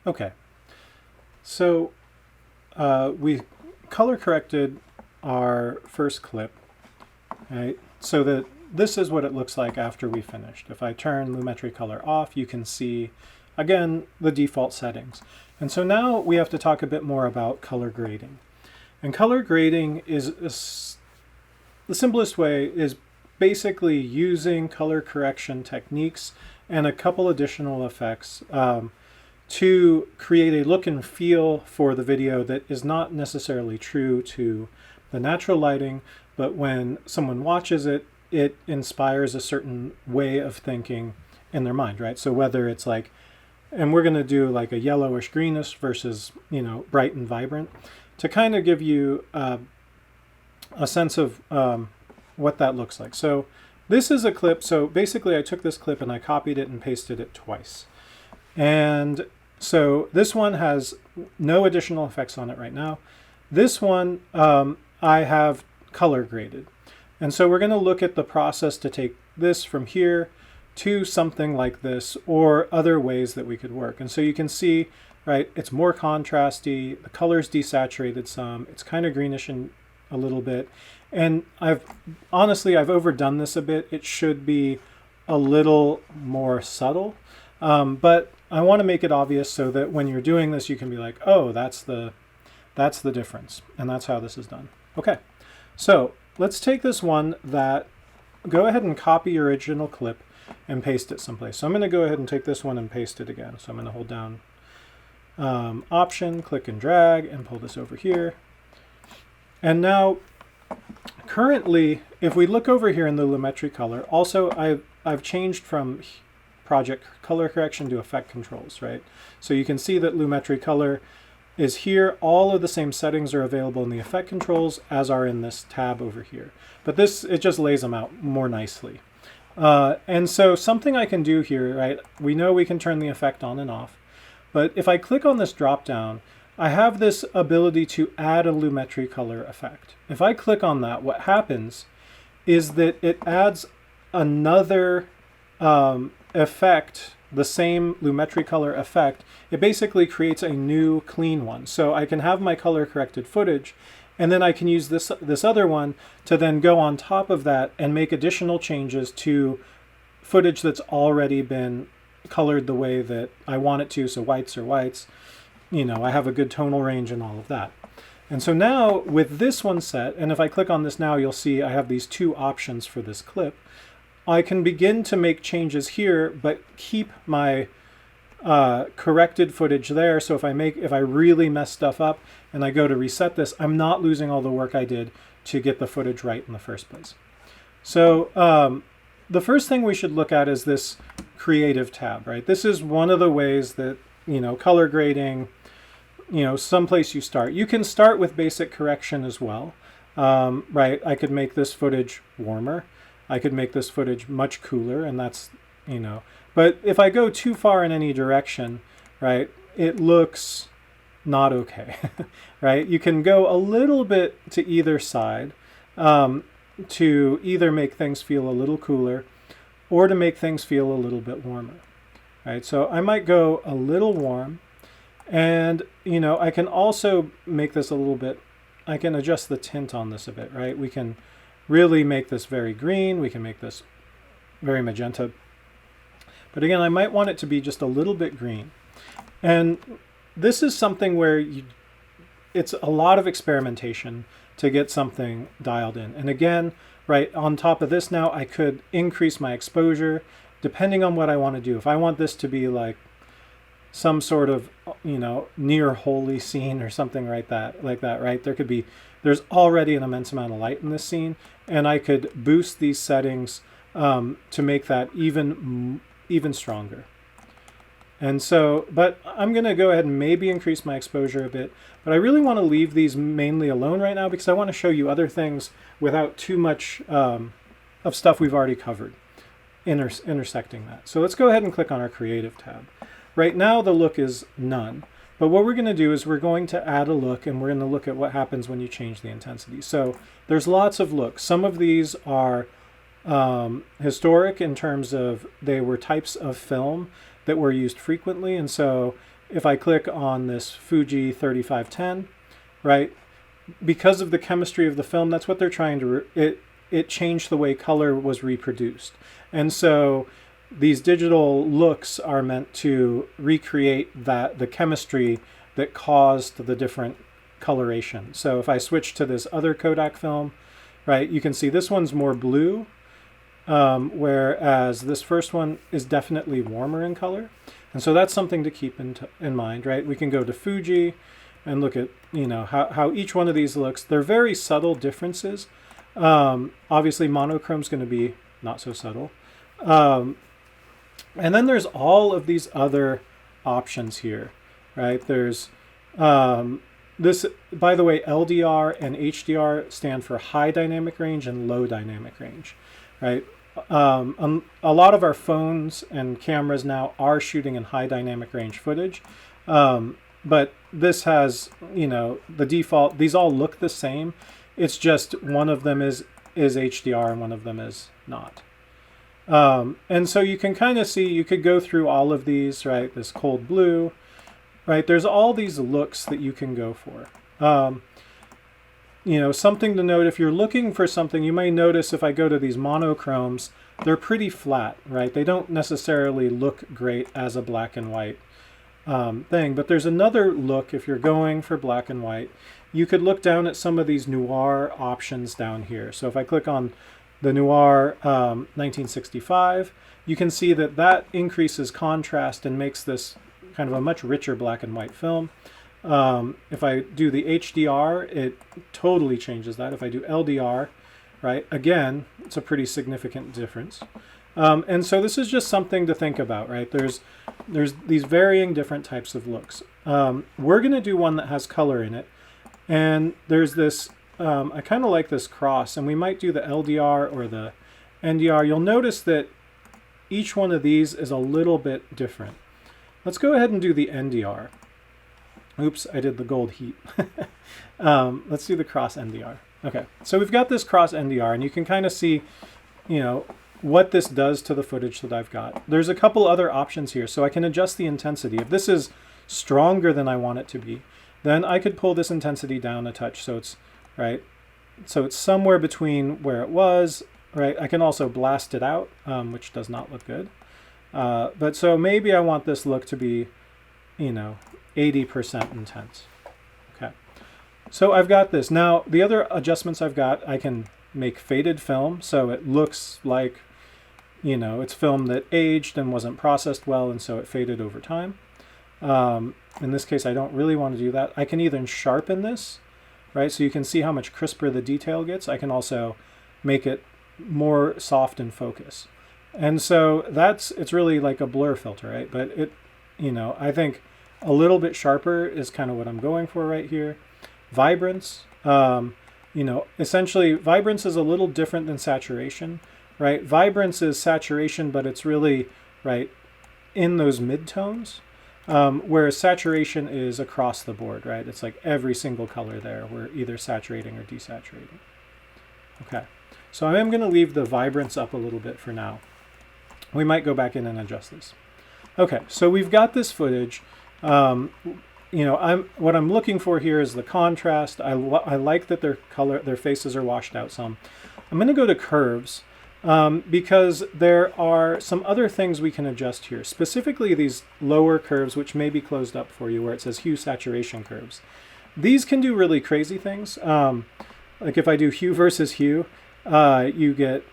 Okay, so we color corrected our first clip, right? So that this is what it looks like after we finished. If I turn Lumetri Color off, you can see, again, the default settings. And so now we have to talk a bit more about color grading. And color grading is the simplest way is basically using color correction techniques and a couple additional effects to create a look and feel for the video that is not necessarily true to the natural lighting, but when someone watches it, it inspires a certain way of thinking in their mind, right? So whether it's like, and we're going to do like a yellowish greenish versus, you know, bright and vibrant to kind of give you a sense of what that looks like. So this is a clip. So basically I took this clip and I copied it and pasted it twice. And so this one has no additional effects on it right now. This one I have color graded. And so we're going to look at the process to take this from here to something like this or other ways that we could work. And so you can see, right, it's more contrasty, the color's desaturated some, it's kind of greenish in a little bit. And honestly, I've overdone this a bit. It should be a little more subtle, but I want to make it obvious so that when you're doing this, you can be like, oh, that's the difference. And that's how this is done. Okay, so let's take this one that, go ahead and copy your original clip and paste it someplace. So I'm going to go ahead and take this one and paste it again. So I'm going to hold down Option, click and drag, and pull this over here. And now, currently, if we look over here in the Lumetri Color, also I've changed from project color correction to effect controls, right? So you can see that Lumetri Color is here. All of the same settings are available in the effect controls as are in this tab over here. But this, it just lays them out more nicely. And so something I can do here, right? We know we can turn the effect on and off, but if I click on this drop down, I have this ability to add a Lumetri Color effect. If I click on that, what happens is that it adds another effect, the same Lumetri Color effect. It basically creates a new clean one. So I can have my color corrected footage, and then I can use this other one to then go on top of that and make additional changes to footage that's already been colored the way that I want it to. So whites are whites. You know, I have a good tonal range and all of that. And so now with this one set, and if I click on this now, you'll see I have these two options for this clip. I can begin to make changes here, but keep my corrected footage there. So if I really mess stuff up and I go to reset this, I'm not losing all the work I did to get the footage right in the first place. So the first thing we should look at is this creative tab, right? This is one of the ways that, you know, color grading, you know, someplace you start. You can start with basic correction as well, right? I could make this footage warmer. I could make this footage much cooler, and that's, you know, but if I go too far in any direction, right, it looks not okay, right? You can go a little bit to either side to either make things feel a little cooler or to make things feel a little bit warmer, right? So I might go a little warm, and, you know, I can also make this a little bit, I can adjust the tint on this a bit, right? We can really make this very green. We can make this very magenta. But again, I might want it to be just a little bit green. And this is something where it's a lot of experimentation to get something dialed in. And again, right on top of this now, I could increase my exposure depending on what I want to do. If I want this to be like some sort of, you know, near holy scene or something like that, right? There's already an immense amount of light in this scene, and I could boost these settings to make that even stronger. And so, but I'm going to go ahead and maybe increase my exposure a bit, but I really want to leave these mainly alone right now because I want to show you other things without too much of stuff we've already covered intersecting that. So let's go ahead and click on our Creative tab. Right now the look is none, but what we're going to do is we're going to add a look, and we're going to look at what happens when you change the intensity. So there's lots of looks. Some of these are historic in terms of they were types of film that were used frequently, and so if I click on this Fuji 3510, right, because of the chemistry of the film, that's what they're trying to, it changed the way color was reproduced. And so these digital looks are meant to recreate the chemistry that caused the different coloration. So if I switch to this other Kodak film, right, you can see this one's more blue, whereas this first one is definitely warmer in color. And so that's something to keep in mind, right? We can go to Fuji and look at, you know, how each one of these looks. They're very subtle differences. Obviously monochrome's going to be not so subtle. And then there's all of these other options here, right? There's this, by the way, LDR and HDR stand for high dynamic range and low dynamic range, right? A lot of our phones and cameras now are shooting in high dynamic range footage. But this has, you know, the default, these all look the same. It's just one of them is HDR and one of them is not. And so you can kind of see, you could go through all of these, right? This cold blue, right? There's all these looks that you can go for. You know, something to note, if you're looking for something, you may notice if I go to these monochromes, they're pretty flat, right? They don't necessarily look great as a black and white thing, but there's another look. If you're going for black and white, you could look down at some of these noir options down here. So if I click on the noir 1965, you can see that that increases contrast and makes this kind of a much richer black and white film. If I do the HDR, it totally changes that. If I do LDR, right, again, it's a pretty significant difference. And so this is just something to think about, right? There's these varying different types of looks. We're going to do one that has color in it. And there's this, I kind of like this cross, and we might do the LDR or the NDR. You'll notice that each one of these is a little bit different. Let's go ahead and do the NDR. Oops, I did the gold heat. Let's do the cross NDR. Okay, so we've got this cross NDR, and you can kind of see, you know, what this does to the footage that I've got. There's a couple other options here, so I can adjust the intensity. If this is stronger than I want it to be, then I could pull this intensity down a touch, so it's, right, so it's somewhere between where it was, right? I can also blast it out, which does not look good. But so maybe I want this look to be, you know, 80% intense. Okay, so I've got this. Now, the other adjustments I've got, I can make faded film, so it looks like, you know, it's film that aged and wasn't processed well, and so it faded over time. In this case, I don't really want to do that. I can even sharpen this, right? So you can see how much crisper the detail gets. I can also make it more soft in focus. And so it's really like a blur filter, right? But it, you know, I think a little bit sharper is kind of what I'm going for right here. Vibrance, you know, essentially vibrance is a little different than saturation, right? Vibrance is saturation, but it's really, right, in those midtones. Whereas saturation is across the board, right? It's like every single color there, we're either saturating or desaturating. Okay, so I am going to leave the vibrance up a little bit for now. We might go back in and adjust this. Okay, so we've got this footage. You know, what I'm looking for here is the contrast. I like that their faces are washed out some. I'm going to go to curves. Because there are some other things we can adjust here, specifically these lower curves, which may be closed up for you, where it says hue saturation curves. These can do really crazy things. Like if I do hue versus hue, you get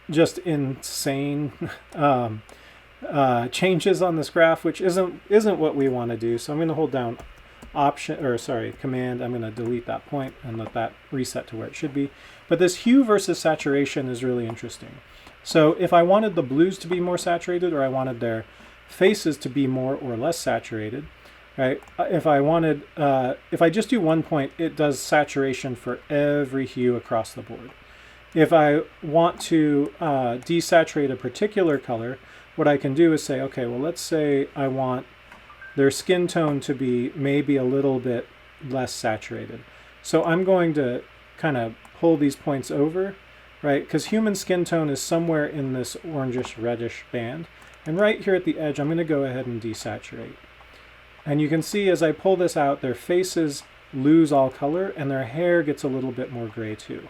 just insane changes on this graph, which isn't what we want to do. So I'm going to hold down Command. I'm going to delete that point and let that reset to where it should be. But this hue versus saturation is really interesting. So if I wanted the blues to be more saturated, or I wanted their faces to be more or less saturated, right? If I just do 1 point, it does saturation for every hue across the board. If I want to desaturate a particular color, what I can do is say, okay, well, let's say I want their skin tone to be maybe a little bit less saturated. So I'm going to kind of pull these points over, right? Because human skin tone is somewhere in this orangish reddish band. And right here at the edge, I'm going to go ahead and desaturate. And you can see as I pull this out, their faces lose all color and their hair gets a little bit more gray too.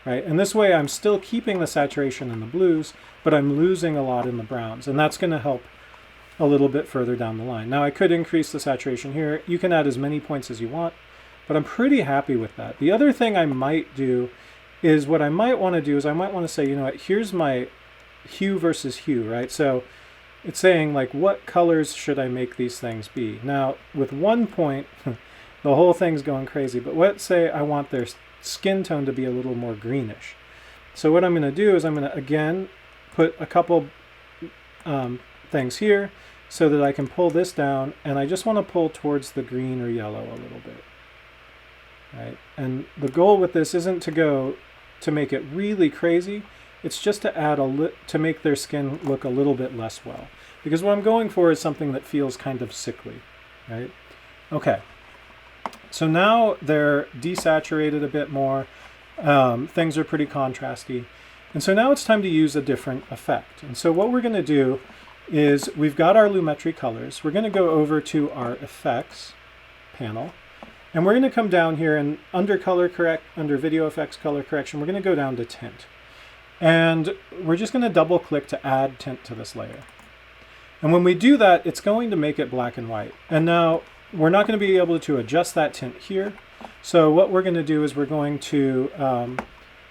Right? And this way I'm still keeping the saturation in the blues, but I'm losing a lot in the browns. And that's going to help a little bit further down the line. Now I could increase the saturation here. You can add as many points as you want, but I'm pretty happy with that. The other thing I might do is what I might want to do is I might want to say, you know what, here's my hue versus hue, right? So it's saying like, what colors should I make these things be? Now with 1 point, the whole thing's going crazy, but let's say I want their skin tone to be a little more greenish. So what I'm going to do is I'm going to again put a couple things here so that I can pull this down, and I just want to pull towards the green or yellow a little bit. Right? And the goal with this isn't to go to make it really crazy, it's just to add to make their skin look a little bit less well. Because what I'm going for is something that feels kind of sickly, right? Okay, so now they're desaturated a bit more, things are pretty contrasty, and so now it's time to use a different effect. And so what we're going to do is we've got our Lumetri colors. We're going to go over to our effects panel, and we're going to come down here and under video effects color correction, we're going to go down to tint. And we're just going to double click to add tint to this layer. And when we do that, it's going to make it black and white. And now we're not going to be able to adjust that tint here. So what we're going to do is we're going to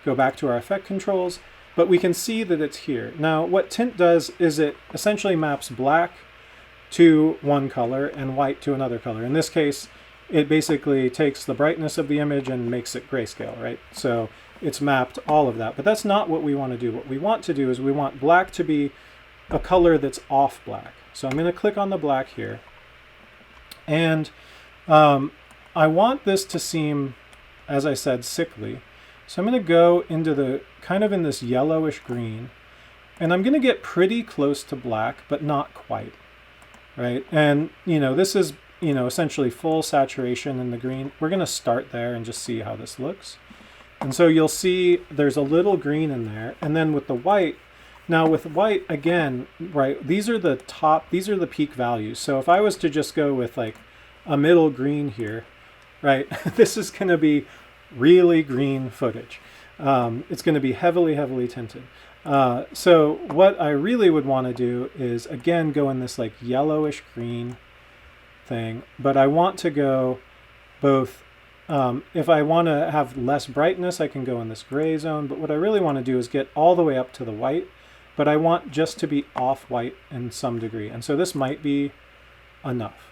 go back to our effect controls, but we can see that it's here. Now what tint does is it essentially maps black to one color and white to another color. In this case, it basically takes the brightness of the image and makes it grayscale, right? So it's mapped all of that, but that's not what we want to do. What we want to do is we want black to be a color that's off black. So I'm going to click on the black here, and I want this to seem, as I said, sickly. So I'm going to go into the kind of in this yellowish green, and I'm going to get pretty close to black, but not quite, right? And you know, this is, you know, essentially full saturation in the green. We're going to start there and just see how this looks. And so you'll see there's a little green in there, and then with the white, now with white again, right, these are the peak values. So if I was to just go with like a middle green here, right, this is going to be really green footage. It's going to be heavily tinted. So what I really would want to do is again go in this like yellowish green thing, but I want to go both, if I want to have less brightness, I can go in this gray zone, but what I really want to do is get all the way up to the white, but I want just to be off white in some degree. And so this might be enough,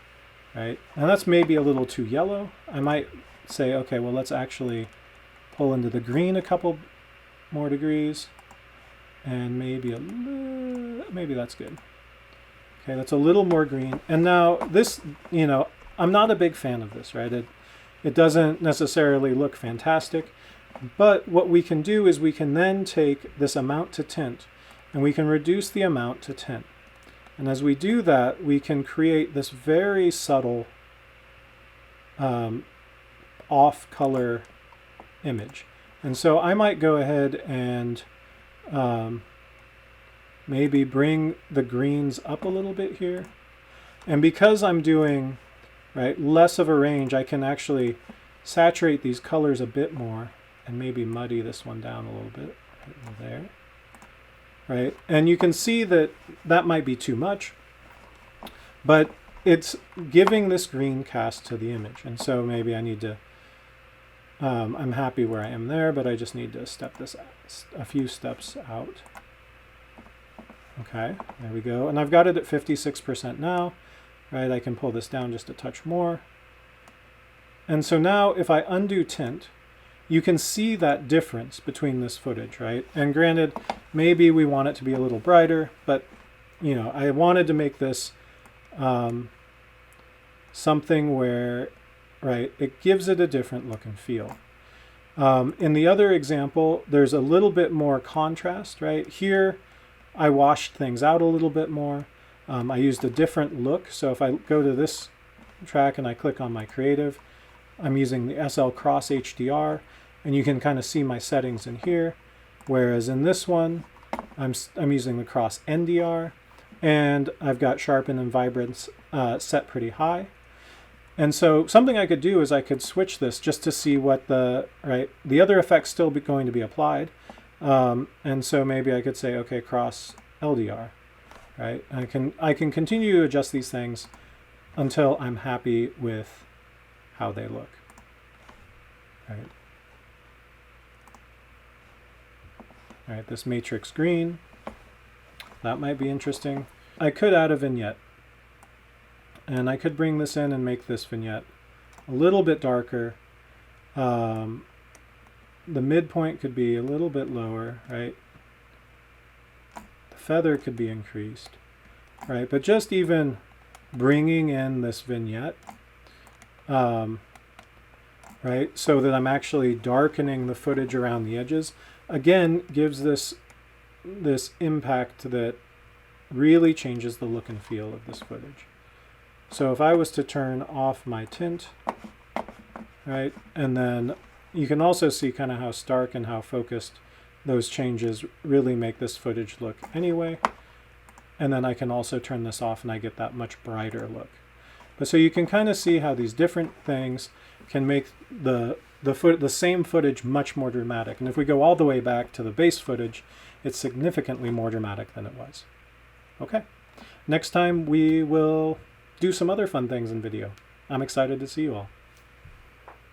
right? And that's maybe a little too yellow. I might say, okay, well, let's actually pull into the green a couple more degrees, and maybe that's good. Okay, that's a little more green. And now this, you know, I'm not a big fan of this, right? It doesn't necessarily look fantastic, but what we can do is we can then take this amount to tint and we can reduce the amount to tint. And as we do that, we can create this very subtle off color image. And so I might go ahead and maybe bring the greens up a little bit here. And because I'm doing less of a range, I can actually saturate these colors a bit more and maybe muddy this one down a little bit right there. Right? And you can see that that might be too much, but it's giving this green cast to the image. And so maybe I need to, I'm happy where I am there, but I just need to step this a few steps out. Okay, there we go. And I've got it at 56% now, right? I can pull this down just a touch more. And so now if I undo tint, you can see that difference between this footage, right? And granted, maybe we want it to be a little brighter, but you know, I wanted to make this something where, it gives it a different look and feel. In the other example, there's a little bit more contrast, right? Here, I washed things out a little bit more. I used a different look. So if I go to this track and I click on my creative, I'm using the SL Cross HDR, and you can kind of see my settings in here. Whereas in this one, I'm using the Cross NDR, and I've got sharpen and vibrance set pretty high. And so something I could do is I could switch this just to see what the other effect's still going to be applied. And so maybe I could say, okay, cross LDR, right? I can continue to adjust these things until I'm happy with how they look, right? All right, this matrix green, that might be interesting. I could add a vignette, and I could bring this in and make this vignette a little bit darker. The midpoint could be a little bit lower, right? The feather could be increased, right? But just even bringing in this vignette, right, so that I'm actually darkening the footage around the edges, again, gives this impact that really changes the look and feel of this footage. So if I was to turn off my tint, right, and then you can also see kind of how stark and how focused those changes really make this footage look anyway. And then I can also turn this off and I get that much brighter look. But so you can kind of see how these different things can make the same footage much more dramatic. And if we go all the way back to the base footage, it's significantly more dramatic than it was. Okay, next time we will do some other fun things in video. I'm excited to see you all.